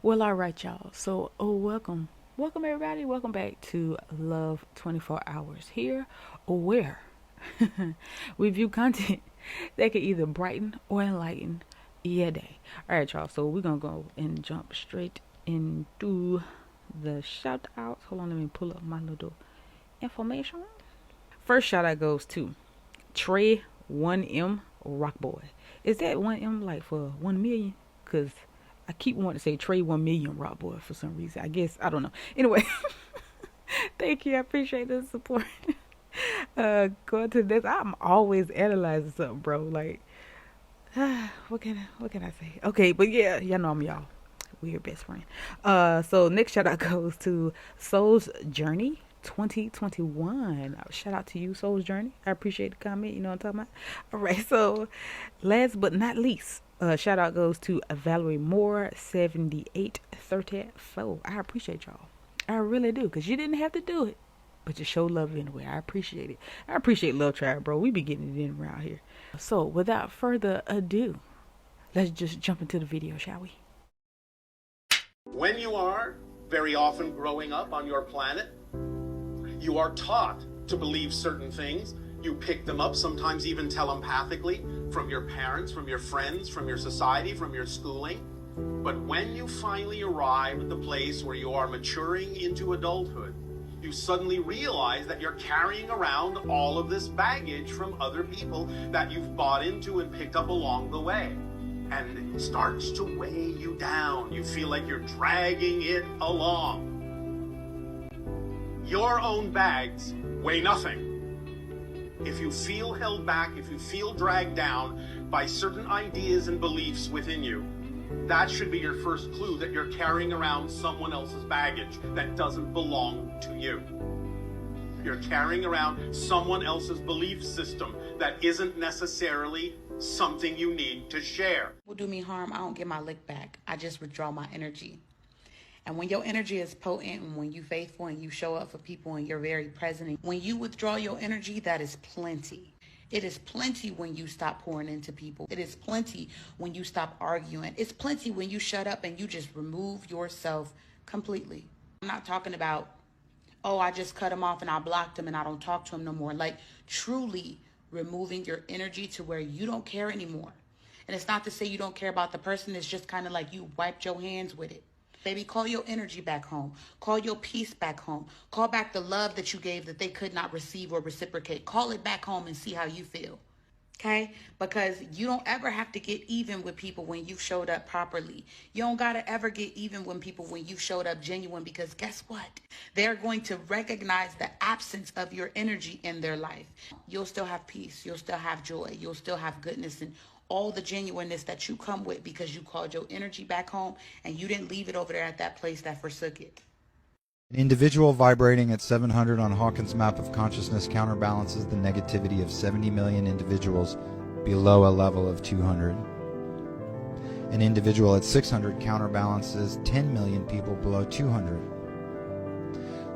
Well, all right, y'all. So, welcome. Welcome, everybody. Welcome back to Love 24 Hours here, where we view content that can either brighten or enlighten your day. All right, y'all. So, we're going to go and jump straight into the shout outs. Hold on, let me pull up my little information. First shout out goes to Trey 1M Rock Boy. Is that 1M like for 1 million? Because I keep wanting to say Trey 1 million Rock Boy for some reason. I guess, I don't know. Anyway, thank you. I appreciate the support. Going to this, I'm always analyzing something, bro. Like, what can I say? Okay, but yeah, y'all know I'm y'all weird best friend. So next shout out goes to Soul's Journey 2021. Shout out to you, Soul's Journey. I appreciate the comment. You know what I'm talking about. All right. So last but not least, shout out goes to Valerie Moore 7834. I appreciate y'all. I really do, because you didn't have to do it, but you show love anyway. I appreciate it. I appreciate Love Tribe, bro. We be getting it in around here. So without further ado, let's just jump into the video, shall we? When you are very often growing up on your planet, you are taught to believe certain things. You pick them up, sometimes even telepathically, from your parents, from your friends, from your society, from your schooling. But when you finally arrive at the place where you are maturing into adulthood, you suddenly realize that you're carrying around all of this baggage from other people that you've bought into and picked up along the way. And it starts to weigh you down. You feel like you're dragging it along. Your own bags weigh nothing. If you feel held back, if you feel dragged down by certain ideas and beliefs within you, that should be your first clue that you're carrying around someone else's baggage that doesn't belong to you. You're carrying around someone else's belief system that isn't necessarily something you need to share. Will do me harm, I don't get my lick back. I just withdraw my energy. And when your energy is potent, and when you faithful and you show up for people and you're very present, when you withdraw your energy, that is plenty. It is plenty when you stop pouring into people. It is plenty when you stop arguing. It's plenty when you shut up and you just remove yourself completely. I'm not talking about, oh, I just cut him off and I blocked him and I don't talk to him no more. Like, truly removing your energy to where you don't care anymore. And it's not to say you don't care about the person. It's just kind of like you wiped your hands with it. Baby, call your energy back home. Call your peace back home. Call back the love that you gave that they could not receive or reciprocate. Call it back home and see how you feel. Okay? Because you don't ever have to get even with people when you've showed up properly. You don't got to ever get even with people when you've showed up genuine, because guess what? They're going to recognize the absence of your energy in their life. You'll still have peace. You'll still have joy. You'll still have goodness and all the genuineness that you come with, because you called your energy back home and you didn't leave it over there at that place that forsook it. An individual vibrating at 700 on Hawkins' map of consciousness counterbalances the negativity of 70 million individuals below a level of 200. An individual at 600 counterbalances 10 million people below 200.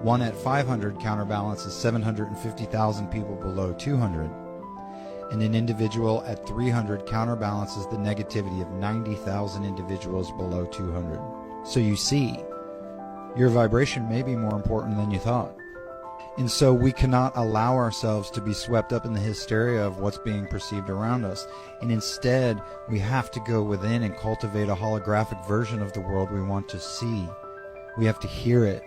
One at 500 counterbalances 750,000 people below 200. And an individual at 300 counterbalances the negativity of 90,000 individuals below 200. So you see, your vibration may be more important than you thought. And so we cannot allow ourselves to be swept up in the hysteria of what's being perceived around us. And instead, we have to go within and cultivate a holographic version of the world we want to see. We have to hear it,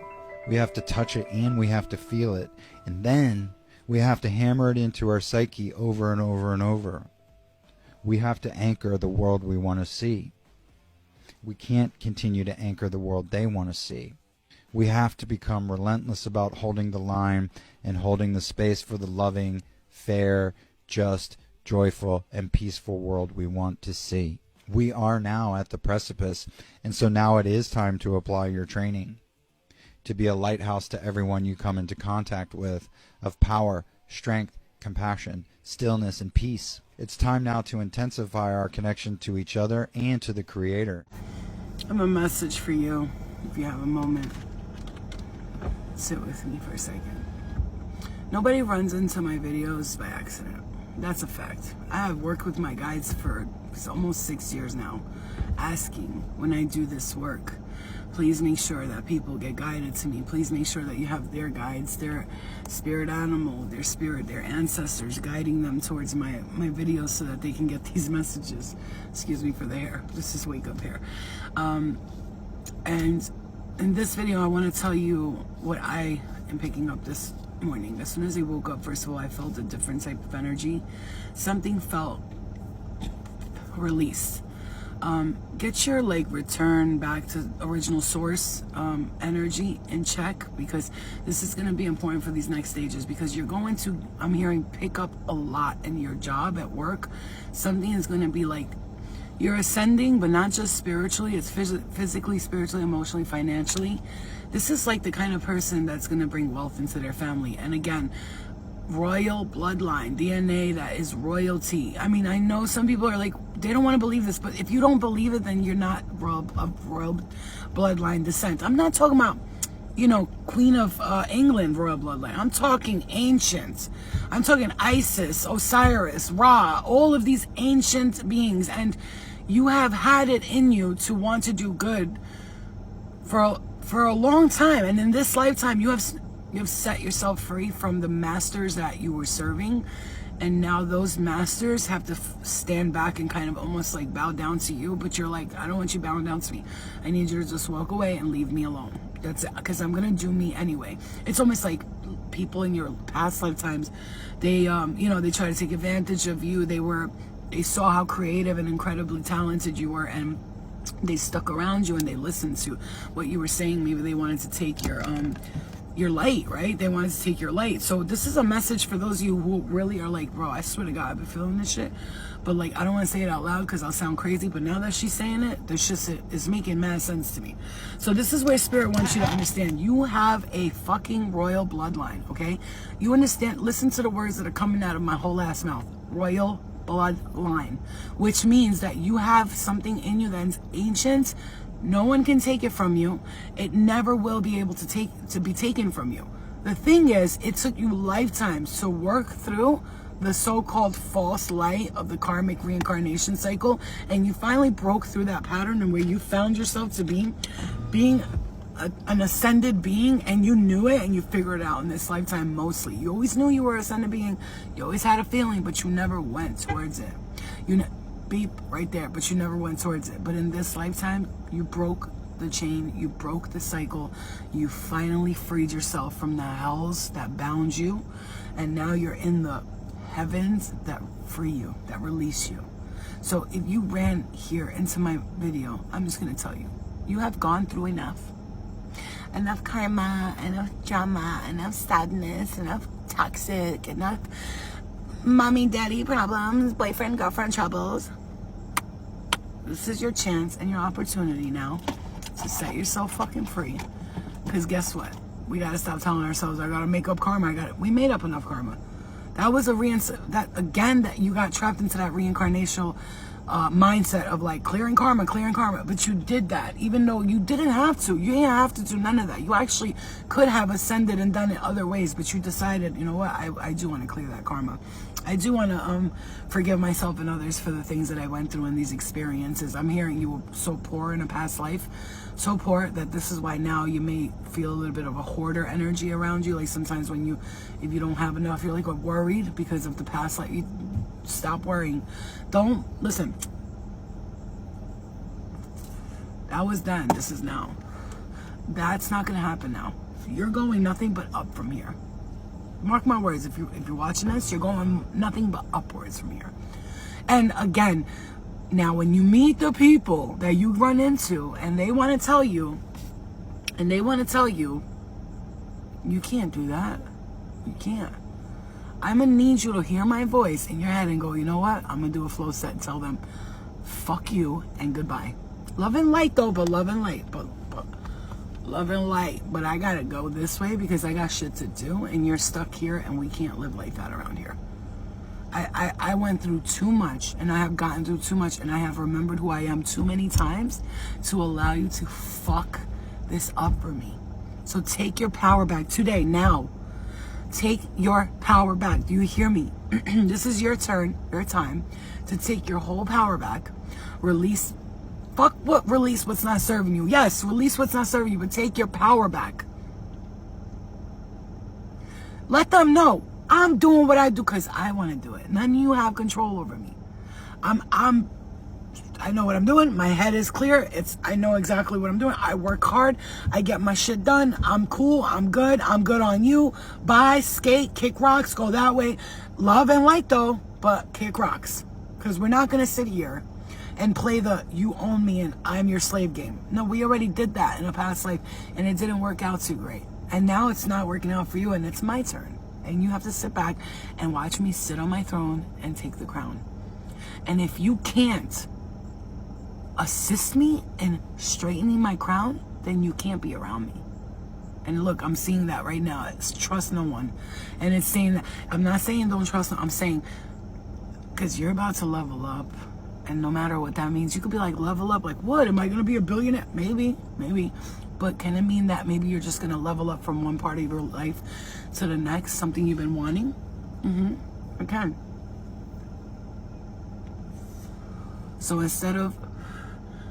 we have to touch it, and we have to feel it. And then we have to hammer it into our psyche over and over and over. We have to anchor the world we want to see. We can't continue to anchor the world they want to see. We have to become relentless about holding the line and holding the space for the loving, fair, just, joyful, and peaceful world we want to see. We are now at the precipice, and so now it is time to apply your training, to be a lighthouse to everyone you come into contact with, of power, strength, compassion, stillness, and peace. It's time now to intensify our connection to each other and to the Creator. I have a message for you, if you have a moment. Sit with me for a second. Nobody runs into my videos by accident. That's a fact. I have worked with my guides for almost 6 years now, asking when I do this work. Please make sure that people get guided to me. Please make sure that you have their guides, their spirit animal, their spirit, their ancestors guiding them towards my videos so that they can get these messages. Excuse me for the hair. This is wake up hair. And in this video, I want to tell you what I am picking up this morning. As soon as I woke up, first of all, I felt a different type of energy. Something felt released. Get your return back to original source energy in check, because this is going to be important for these next stages, because you're going to, I'm hearing, pick up a lot in your job at work. Something is going to be you're ascending, but not just spiritually. It's physically, spiritually, emotionally, financially. This is the kind of person that's going to bring wealth into their family. And again, royal bloodline, DNA that is royalty. I mean, I know some people are they don't want to believe this, but if you don't believe it, then you're not of royal bloodline descent. I'm not talking about, Queen of England royal bloodline. I'm talking ancient. I'm talking Isis, Osiris, Ra, all of these ancient beings. And you have had it in you to want to do good for a long time. And in this lifetime, you have set yourself free from the masters that you were serving. And now those masters have to stand back and kind of almost bow down to you. But you're I don't want you bowing down to me. I need you to just walk away and leave me alone. That's it. Because I'm going to do me anyway. It's almost like people in your past lifetimes, they, they try to take advantage of you. They saw how creative and incredibly talented you were, and they stuck around you and they listened to what you were saying. Maybe they wanted to take your light, right? They wanted to take your light. So this is a message for those of you who really are bro, I swear to God, I've been feeling this shit. But I don't want to say it out loud because I'll sound crazy. But now that she's saying it, it's making mad sense to me. So this is where Spirit wants you to understand. You have a fucking royal bloodline, okay? You understand? Listen to the words that are coming out of my whole ass mouth. Royal bloodline, which means that you have something in you that's ancient. No one can take it from you. It never will be able to be taken from you. The thing is, it took you lifetimes to work through the so-called false light of the karmic reincarnation cycle, and you finally broke through that pattern, and where you found yourself to being an ascended being, and you knew it, and you figured it out in this lifetime. Mostly you always knew you were an ascended being. You always had a feeling, but you never went towards it. Beep right there, but you never went towards it. But in this lifetime, you broke the chain, you broke the cycle, you finally freed yourself from the hells that bound you, and now you're in the heavens that free you, that release you. So if you ran here into my video, I'm just going to tell you, you have gone through enough karma, enough drama, enough sadness, enough toxic, enough mommy daddy problems, boyfriend girlfriend troubles. This is your chance and your opportunity now to set yourself fucking free. Because guess what? We got to stop telling ourselves, I got to make up karma. We made up enough karma. That was that you got trapped into that reincarnational mindset of clearing karma. But you did that even though you didn't have to. You didn't have to do none of that. You actually could have ascended and done it other ways, but you decided, you know what, I do want to clear that karma. I do want to forgive myself and others for the things that I went through in these experiences. I'm hearing you were so poor in a past life, so poor that this is why now you may feel a little bit of a hoarder energy around you. Sometimes when if you don't have enough, you're worried because of the past life. You stop worrying. Don't listen. That was then. This is now. That's not going to happen now. You're going nothing but up from here. Mark my words, if you're watching this, you're going nothing but upwards from here. And again, now when you meet the people that you run into and they want to tell you, you can't do that. You can't. I'm going to need you to hear my voice in your head and go, you know what? I'm going to do a flow set and tell them, fuck you and goodbye. Love and light though, but love and light. But love and light, but I gotta go this way because I got shit to do, and you're stuck here, and we can't live like that around here. I went through too much, and I have gotten through too much, and I have remembered who I am too many times to allow you to fuck this up for me. So take your power back today, now. Take your power back. Do you hear me? This is your turn, your time to take your whole power back, release Fuck what release what's not serving you. Yes, release what's not serving you, but take your power back. Let them know I'm doing what I do because I want to do it. None of you have control over me. I know what I'm doing. My head is clear. I know exactly what I'm doing. I work hard. I get my shit done. I'm cool. I'm good. I'm good on you. Bye, skate, kick rocks, go that way. Love and light though, but kick rocks. Because we're not going to sit here and play the you own me and I'm your slave game. No, we already did that in a past life and it didn't work out too great. And now it's not working out for you and it's my turn. And you have to sit back and watch me sit on my throne and take the crown. And if you can't assist me in straightening my crown, then you can't be around me. And look, I'm seeing that right now. It's trust no one. And it's saying that, I'm not saying don't trust no, I'm saying, because you're about to level up. And no matter what that means, you could be like, level up, like what? Am I going to be a billionaire? Maybe. But can it mean that maybe you're just going to level up from one part of your life to the next, something you've been wanting? It can. So instead of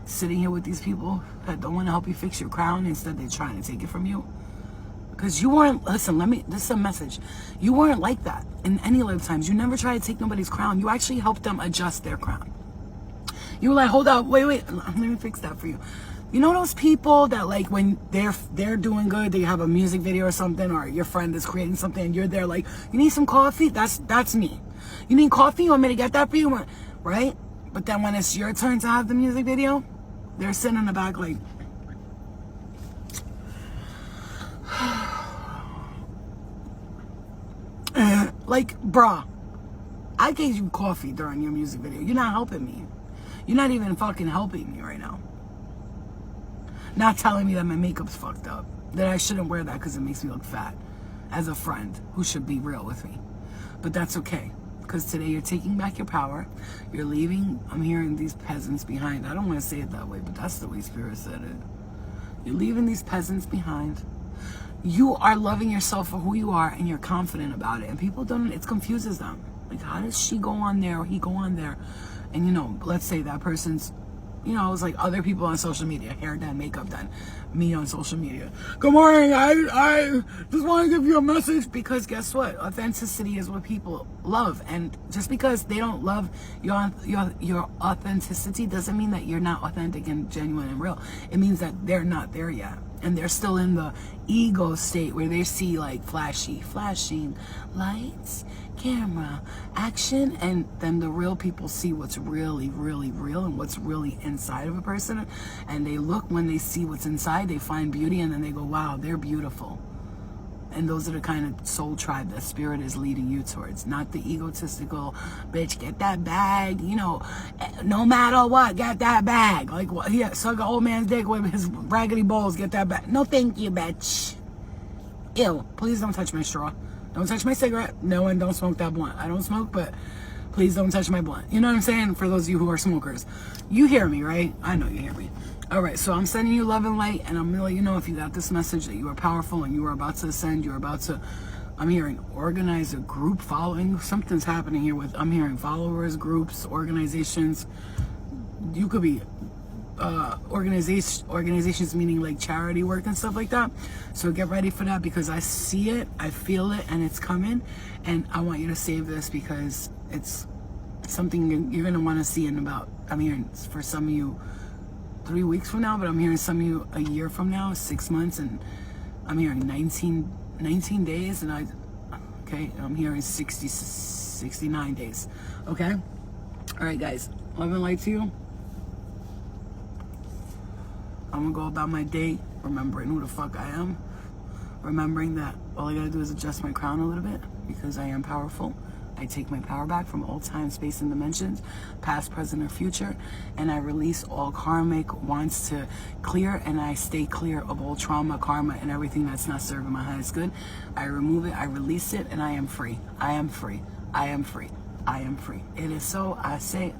sitting here with these people that don't want to help you fix your crown, instead they're trying to take it from you. Because you weren't, listen, this is a message. You weren't like that in any lifetimes. You never tried to take nobody's crown. You actually helped them adjust their crown. You were like, hold up, wait, let me fix that for you. You know those people that like when they're doing good, they have a music video or something, or your friend is creating something and you're there like, you need some coffee? That's me. You need coffee? You want me to get that for you? Right? But then when it's your turn to have the music video, they're sitting in the back like, like, bruh, I gave you coffee during your music video. You're not helping me. You're not even fucking helping me right now. Not telling me that my makeup's fucked up. That I shouldn't wear that because it makes me look fat. As a friend who should be real with me. But that's okay. Because today you're taking back your power. You're leaving, I'm hearing these peasants behind. I don't want to say it that way, but that's the way Spirit said it. You're leaving these peasants behind. You are loving yourself for who you are and you're confident about it. And people don't, it confuses them. Like, how does she go on there or he go on there? And you know, let's say that person's, you know, it's like other people on social media, hair done, makeup done, me on social media. Good morning, I just want to give you a message because guess what? Authenticity is what people love. And just because they don't love your authenticity doesn't mean that you're not authentic and genuine and real. It means that they're not there yet. And they're still in the ego state where they see like flashing lights, camera, action, and then the real people see what's really, really real and what's really inside of a person. And they look, when they see what's inside, they find beauty, and then they go, wow, they're beautiful. And those are the kind of soul tribe that Spirit is leading you towards. Not the egotistical, bitch, get that bag, you know, no matter what, get that bag. Like, yeah, suck an old man's dick with his raggedy balls, get that bag. No, thank you, bitch. Ew, please don't touch my straw. Don't touch my cigarette. No, and don't smoke that blunt. I don't smoke, but please don't touch my blunt. You know what I'm saying? For those of you who are smokers. You hear me, right? I know you hear me. All right, so I'm sending you love and light, and I'm going to let you know if you got this message that you are powerful and you are about to ascend. You're about to, I'm hearing organize a group following. Something's happening here with, I'm hearing followers, groups, organizations. You could be organizations meaning like charity work and stuff like that. So get ready for that because I see it, I feel it, and it's coming. And I want you to save this because it's something you're going to want to see in about, I'm hearing for some of you, 3 weeks from now, but I'm hearing some of you a year from now, 6 months, and I'm hearing 19 days, and I'm hearing 69 days, okay? All right, guys, love and light to you. I'm gonna go about my day remembering who the fuck I am, remembering that all I gotta do is adjust my crown a little bit because I am powerful. I take my power back from all time, space, and dimensions, past, present, or future, and I release all karmic wants to clear, and I stay clear of all trauma, karma, and everything that's not serving my highest good. I remove it, I release it, and I am free. I am free. I am free. I am free. It is so. I say,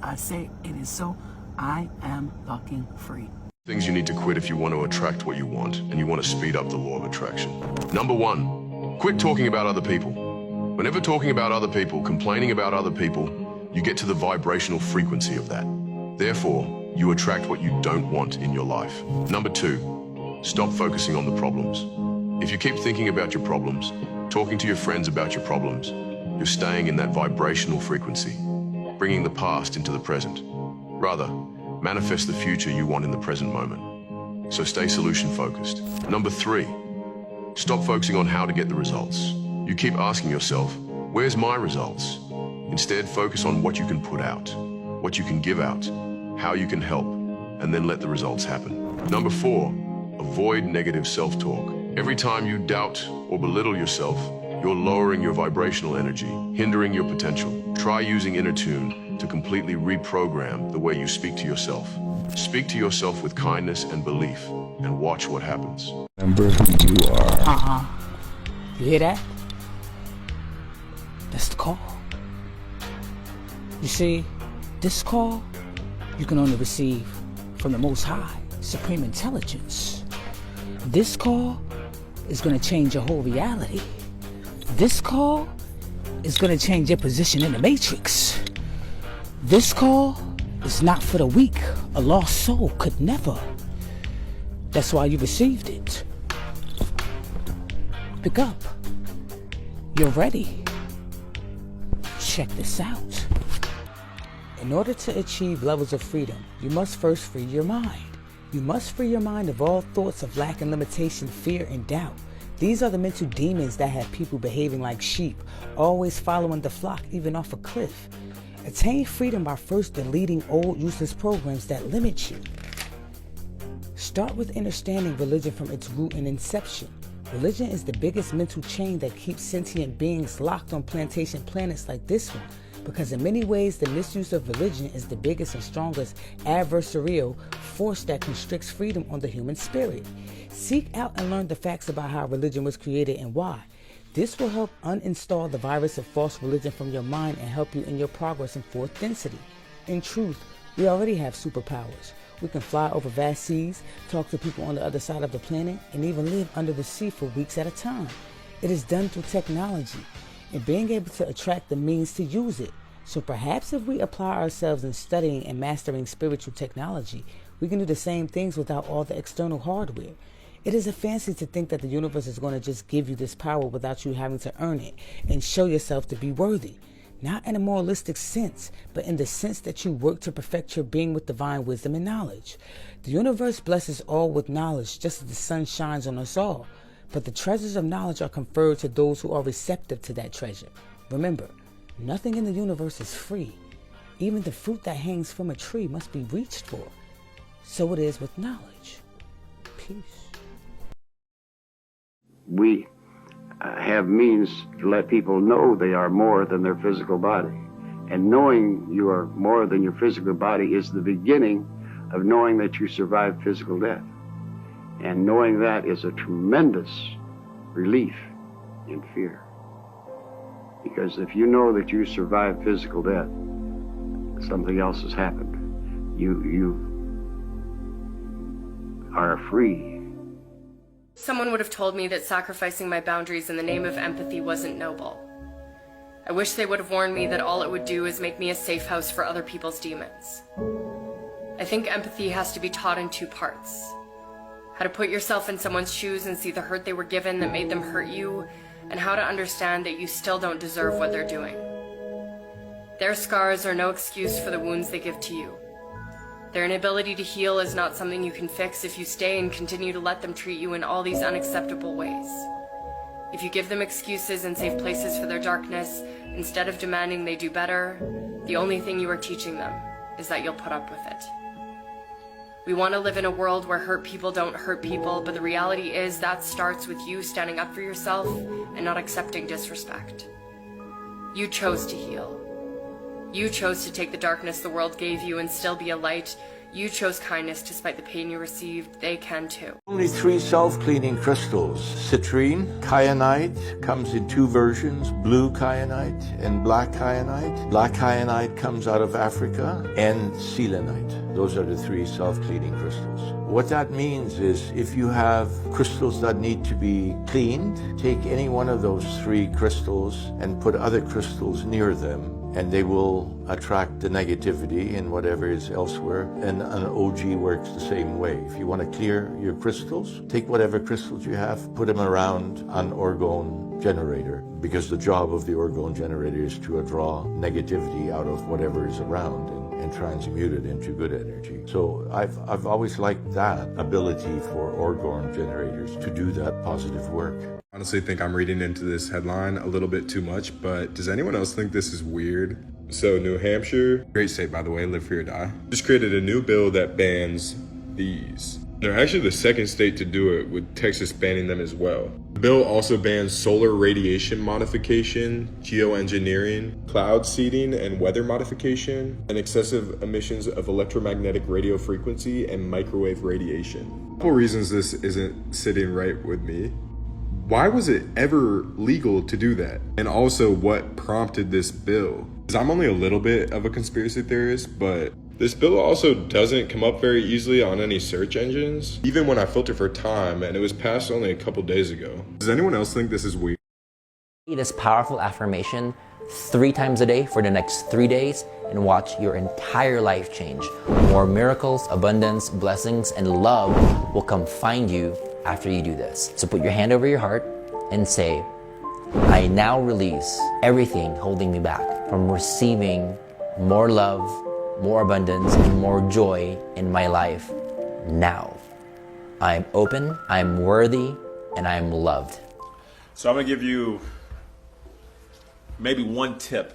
it is so. I am fucking free. Things you need to quit if you want to attract what you want, and you want to speed up the law of attraction. Number 1, quit talking about other people. Whenever talking about other people, complaining about other people, you get to the vibrational frequency of that. Therefore, you attract what you don't want in your life. Number 2, stop focusing on the problems. If you keep thinking about your problems, talking to your friends about your problems, you're staying in that vibrational frequency, bringing the past into the present. Rather, manifest the future you want in the present moment. So stay solution focused. Number 3, stop focusing on how to get the results. You keep asking yourself, where's my results? Instead, focus on what you can put out, what you can give out, how you can help, and then let the results happen. Number 4, avoid negative self-talk. Every time you doubt or belittle yourself, you're lowering your vibrational energy, hindering your potential. Try using Inner Tune to completely reprogram the way you speak to yourself. Speak to yourself with kindness and belief, and watch what happens. Remember who you are. You hear that? That's the call. You see, this call you can only receive from the Most High, Supreme Intelligence. This call is going to change your whole reality. This call is going to change your position in the Matrix. This call is not for the weak. A lost soul could never. That's why you received it. Pick up. You're ready. Check this out. In order to achieve levels of freedom, you must first free your mind. You must free your mind of all thoughts of lack and limitation, fear and doubt. These are the mental demons that have people behaving like sheep, always following the flock, even off a cliff. Attain freedom by first deleting old useless programs that limit you. Start with understanding religion from its root and inception. Religion is the biggest mental chain that keeps sentient beings locked on plantation planets like this one, because in many ways the misuse of religion is the biggest and strongest adversarial force that constricts freedom on the human spirit. Seek out and learn the facts about how religion was created and why. This will help uninstall the virus of false religion from your mind and help you in your progress in fourth density. In truth, we already have superpowers. We can fly over vast seas, talk to people on the other side of the planet, and even live under the sea for weeks at a time. It is done through technology and being able to attract the means to use it. So perhaps if we apply ourselves in studying and mastering spiritual technology, we can do the same things without all the external hardware. It is a fancy to think that the universe is going to just give you this power without you having to earn it and show yourself to be worthy. Not in a moralistic sense, but in the sense that you work to perfect your being with divine wisdom and knowledge. The universe blesses all with knowledge just as the sun shines on us all. But the treasures of knowledge are conferred to those who are receptive to that treasure. Remember, nothing in the universe is free. Even the fruit that hangs from a tree must be reached for. So it is with knowledge. Peace. We have means to let people know they are more than their physical body. And knowing you are more than your physical body is the beginning of knowing that you survived physical death. And knowing that is a tremendous relief in fear. Because if you know that you survived physical death, something else has happened. You are free. Someone would have told me that sacrificing my boundaries in the name of empathy wasn't noble. I wish they would have warned me that all it would do is make me a safe house for other people's demons. I think empathy has to be taught in two parts. How to put yourself in someone's shoes and see the hurt they were given that made them hurt you, and how to understand that you still don't deserve what they're doing. Their scars are no excuse for the wounds they give to you. Their inability to heal is not something you can fix if you stay and continue to let them treat you in all these unacceptable ways. If you give them excuses and safe places for their darkness, instead of demanding they do better, the only thing you are teaching them is that you'll put up with it. We want to live in a world where hurt people don't hurt people, but the reality is that starts with you standing up for yourself and not accepting disrespect. You chose to heal. You chose to take the darkness the world gave you and still be a light. You chose kindness despite the pain you received. They can too. Only 3 self-cleaning crystals. Citrine, kyanite, comes in 2 versions, blue kyanite and black kyanite. Black kyanite comes out of Africa, and selenite. Those are the 3 self-cleaning crystals. What that means is if you have crystals that need to be cleaned, take any one of those 3 crystals and put other crystals near them and they will attract the negativity and whatever is elsewhere. And an OG works the same way. If you want to clear your crystals, take whatever crystals you have, put them around an orgone generator, because the job of the orgone generator is to draw negativity out of whatever is around and transmute it into good energy. So I've always liked that ability for orgone generators to do that positive work. Honestly think I'm reading into this headline a little bit too much, but does anyone else think this is weird? So New Hampshire, great state by the way, live free or die, just created a new bill that bans these. They're actually the second state to do it, with Texas banning them as well. The bill also bans solar radiation modification, geoengineering, cloud seeding and weather modification, and excessive emissions of electromagnetic radio frequency and microwave radiation. A couple reasons this isn't sitting right with me. Why was it ever legal to do that? And also, what prompted this bill? Because I'm only a little bit of a conspiracy theorist, but this bill also doesn't come up very easily on any search engines, even when I filter for time, and it was passed only a couple days ago. Does anyone else think this is weird? This powerful affirmation 3 times a day for the next 3 days and watch your entire life change. More miracles, abundance, blessings, and love will come find you after you do this. So put your hand over your heart and say, I now release everything holding me back from receiving more love, more abundance, and more joy in my life now. I'm open, I'm worthy, and I'm loved. So I'm gonna give you maybe one tip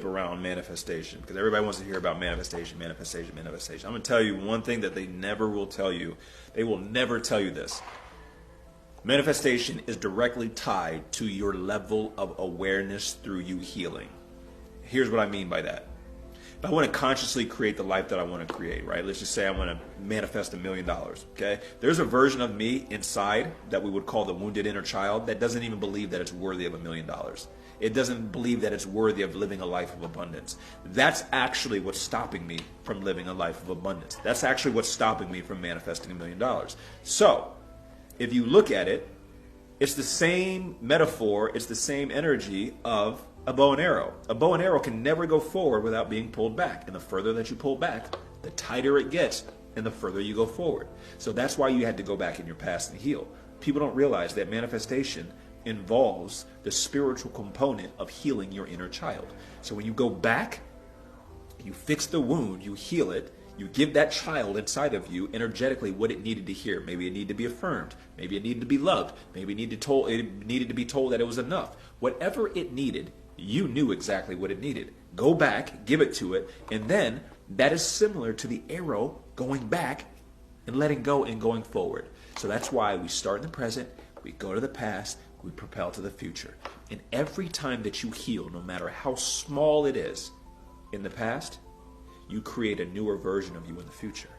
around manifestation, because everybody wants to hear about manifestation. I'm gonna tell you one thing that they never will tell you. They will never tell you this. Manifestation is directly tied to your level of awareness through you healing. Here's what I mean by that. If I want to consciously create the life that I want to create, right? Let's just say I want to manifest $1 million, okay? There's a version of me inside that we would call the wounded inner child that doesn't even believe that it's worthy of $1 million. It doesn't believe that it's worthy of living a life of abundance. That's actually what's stopping me from living a life of abundance. That's actually what's stopping me from manifesting $1 million. So, if you look at it, it's the same metaphor, it's the same energy of a bow and arrow. A bow and arrow can never go forward without being pulled back. And the further that you pull back, the tighter it gets and the further you go forward. So that's why you had to go back in your past and heal. People don't realize that manifestation involves the spiritual component of healing your inner child. So when you go back, you fix the wound, you heal it, you give that child inside of you energetically what it needed to hear. Maybe it needed to be affirmed. Maybe it needed to be loved. Maybe it needed to be told that it was enough. Whatever it needed, you knew exactly what it needed. Go back, give it to it, and then that is similar to the arrow going back and letting go and going forward. So that's why we start in the present, we go to the past, we propel to the future. And every time that you heal, no matter how small it is in the past, you create a newer version of you in the future.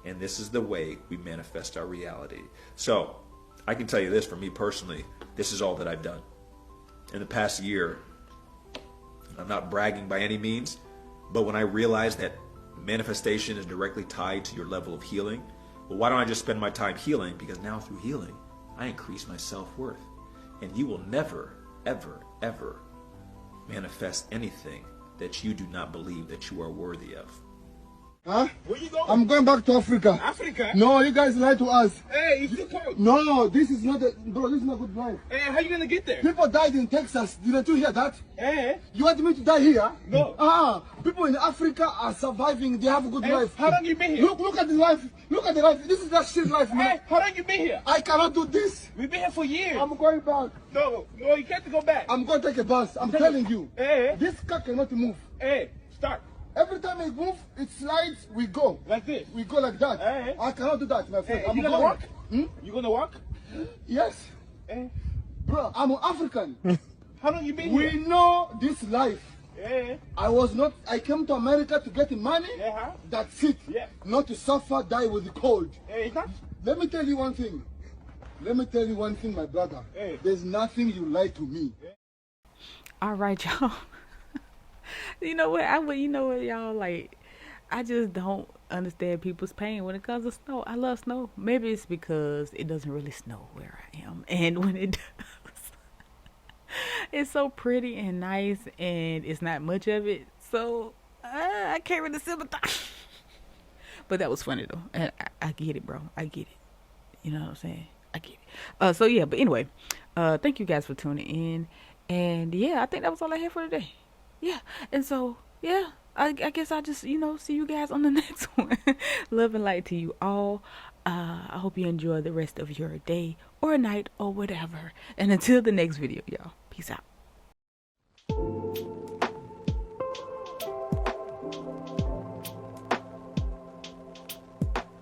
And this is the way we manifest our reality. So I can tell you this, for me personally, this is all that I've done. In the past year, I'm not bragging by any means, but when I realized that manifestation is directly tied to your level of healing, well, why don't I just spend my time healing? Because now through healing, I increase my self-worth. And you will never, ever, ever manifest anything that you do not believe that you are worthy of. Huh? Where you going? I'm going back to Africa. Africa? No, you guys lied to us. Hey, it's too cold. No, this is not a, bro, this is not a good life. Hey, how you gonna get there? People died in Texas. Didn't you hear that? Hey. You want me to die here? No. People in Africa are surviving. They have a good life. How long you been here? Look at the life. Look at the life. This is that shit life, man. Hey, how long you been here? I cannot do this. We've been here for years. I'm going back. No, you can't go back. I'm going to take a bus. I'm telling you. Hey. This car cannot move. Hey, start. Every time I move, it slides, we go. Like this? We go like that. Hey. I cannot do that, my friend. Hey, I'm you gonna going. walk? Hmm? You gonna walk? Yes. Hey. Bro, I'm an African. How long you been We here? know this life. Yeah. I came to America to get money. Yeah. That's it. Yeah. Not to suffer, die with the cold. Hey, it's not. Let me tell you one thing. My brother. Hey. There's nothing you lie to me. All right, y'all. You know what, y'all, like, I just don't understand people's pain when it comes to snow. I love snow. Maybe it's because it doesn't really snow where I am. And when it does, It's so pretty and nice, and it's not much of it, so I can't really sympathize. But that was funny though, and I get it, bro. I get it. You know what I'm saying? I get it. So yeah, but anyway, thank you guys for tuning in, and yeah, I think that was all I had for today. Yeah, and so yeah, I guess I'll just see you guys on the next one. Love and light to you all. I hope you enjoy the rest of your day or night or whatever. And until the next video, y'all, peace out.